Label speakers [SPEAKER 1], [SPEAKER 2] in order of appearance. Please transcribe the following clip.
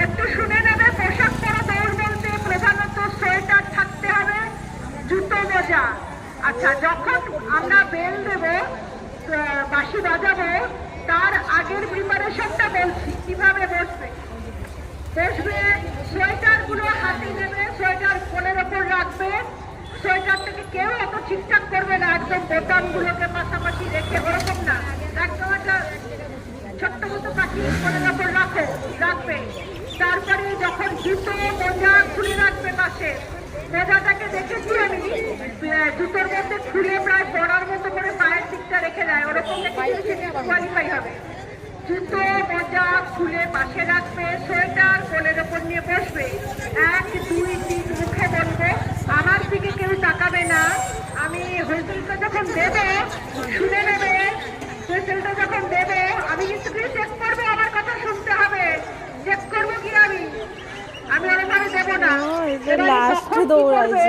[SPEAKER 1] একটু শুনে নেবে, পোশাক পরা দৌড় বলতে প্রধানত সোয়েটার থাকতে হবে, জুতো মোজা। আচ্ছা, যখন আমরা বেল দেব, বাঁশি বাজাবো, তার আগের প্রিপারেশনটা বলছি কিভাবে বসবে। সোয়েটার গুলো হাতে নেবে, সোয়েটার কোলের ওপর রাখবে। সোয়েটার থেকে কেউ অত ঠিকঠাক করবে না, একদম বোতাম গুলোকে পাশাপাশি রেখে, ওরকম না, একদম একটা ছোট্ট মতো পাখি কোলের ওপর রাখবে। তারপরে যখন জুতো মোজা খুলে রাখবে পাশে, মোজাটাকে দেখেছি আমি জুতোর মধ্যে খুলে প্রায় পড়ার মতো করে পায়ের দিকটা রেখে দেয়, ওরকম কোয়ালিফাই হবে। জুতো মোজা খুলে পাশে রাখবে, সোয়েটার কোলের ওপর নিয়ে বসবে। 1 2 3 মুখে বলবে, আমার দিকে কেউ তাকাবে না। আমি হুইসেলটা যখন দেবো শুনে নেবে, হুইসেলটা যখন দেবো আমি কিন্তু চেক করবো, আমার কথা শুনতে হবে। চেক করবো কি আমি ওরকম দেবো না।
[SPEAKER 2] লাস্টে দৌড়াইছে।